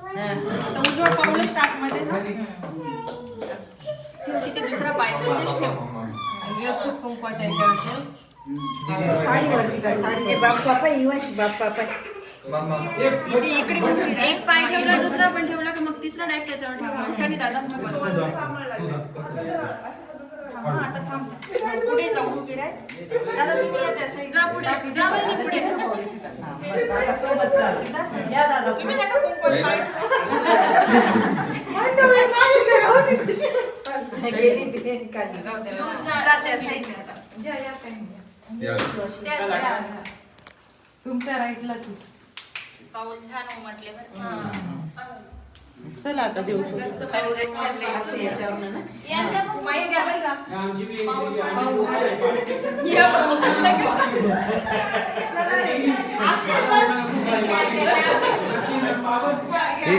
आता उजवा पाऊल स्टार्ट मध्ये ना ठेव तिथे दुसरा पाय तिथेच ठेव आणि व्यवस्थित कुंकवाच्या याच्यावर ठेव. साडीवरती काय साडी बाप पापा इवाशी बाप पापा एक पाय ठेवला दुसरा पण ठेवला की मग तिसरा डायरेक्ट त्याच्यावर ठेवा. सनी दादा आता थांब पुढे जाऊ दादा तुम्ही या त्या साईड जा पुढे जा वहिनी पुढे सोबत चाल या दादा तुम्ही नका कुंकवात पाय गेली ते काढली जा त्या साईडने आता या या साईडने त्या तुमच्या राईटला तू पाऊल छान उमटले बरं. चला आता देऊ घरचं पाऊल ठेवलंय. असे याच्यावर ना यांचा खूप माहिती द्या बरं का आमची बी या पाऊल हे